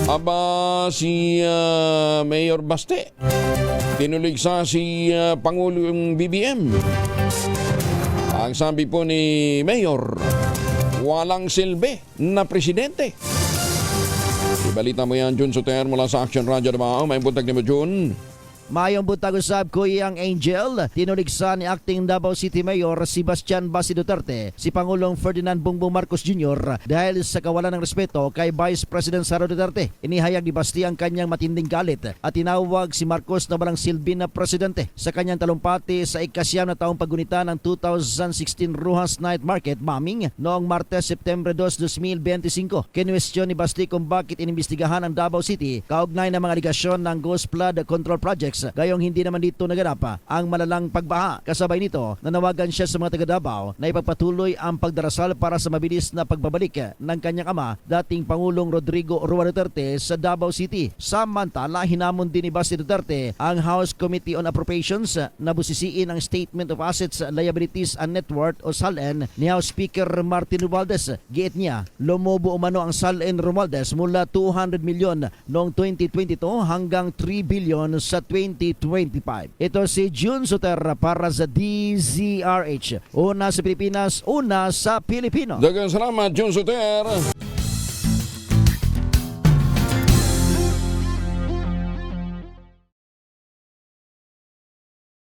Aba si Mayor Baste. Tinuligsa si Pangulong BBM. Ang sabi po ni Mayor, walang silbi na presidente. Ibalita mo yan, Jun Soter, mula sa Action Radio Davao. May buntag ni mo, Jun. Mayong buntag usab Kuyang Angel, tinuligsa ni Acting Davao City Mayor Sebastian Basi Duterte si Pangulong Ferdinand Bongbong Marcos Jr. dahil sa kawalan ng respeto kay Vice President Sara Duterte. Inihayag ni Basti ang kanyang matinding galit at tinawag si Marcos na walang silbi na presidente sa kanyang talumpati sa ikasyam na taong paggunita ng 2016 Rojas Night Market bombing noong Martes, September 2, 2025. Kinwestiyon ni Basti kung bakit inimbestigahan ang Davao City kaugnay ng mga aligasyon ng Ghost Flood Control Projects. Gayong hindi naman dito naganap ang malalang pagbaha. Kasabay nito, nanawagan siya sa mga taga Davao na ipagpatuloy ang pagdarasal para sa mabilis na pagbabalik ng kanyang ama, dating Pangulong Rodrigo Roa Duterte sa Davao City. Samantala, hinamon din ni Basti Duterte ang House Committee on Appropriations na busisiin ang Statement of Assets, Liabilities and Net Worth o SALN ni House Speaker Martin Romualdez. Giit niya, lumobo umano ang SALN Romualdez mula 200 milyon noong 2022 hanggang 3 billion sa 2025. Ito si Jun Soter para sa DZRH. Una sa Pilipinas, una sa Pilipino. Daghang salamat, Jun Soter.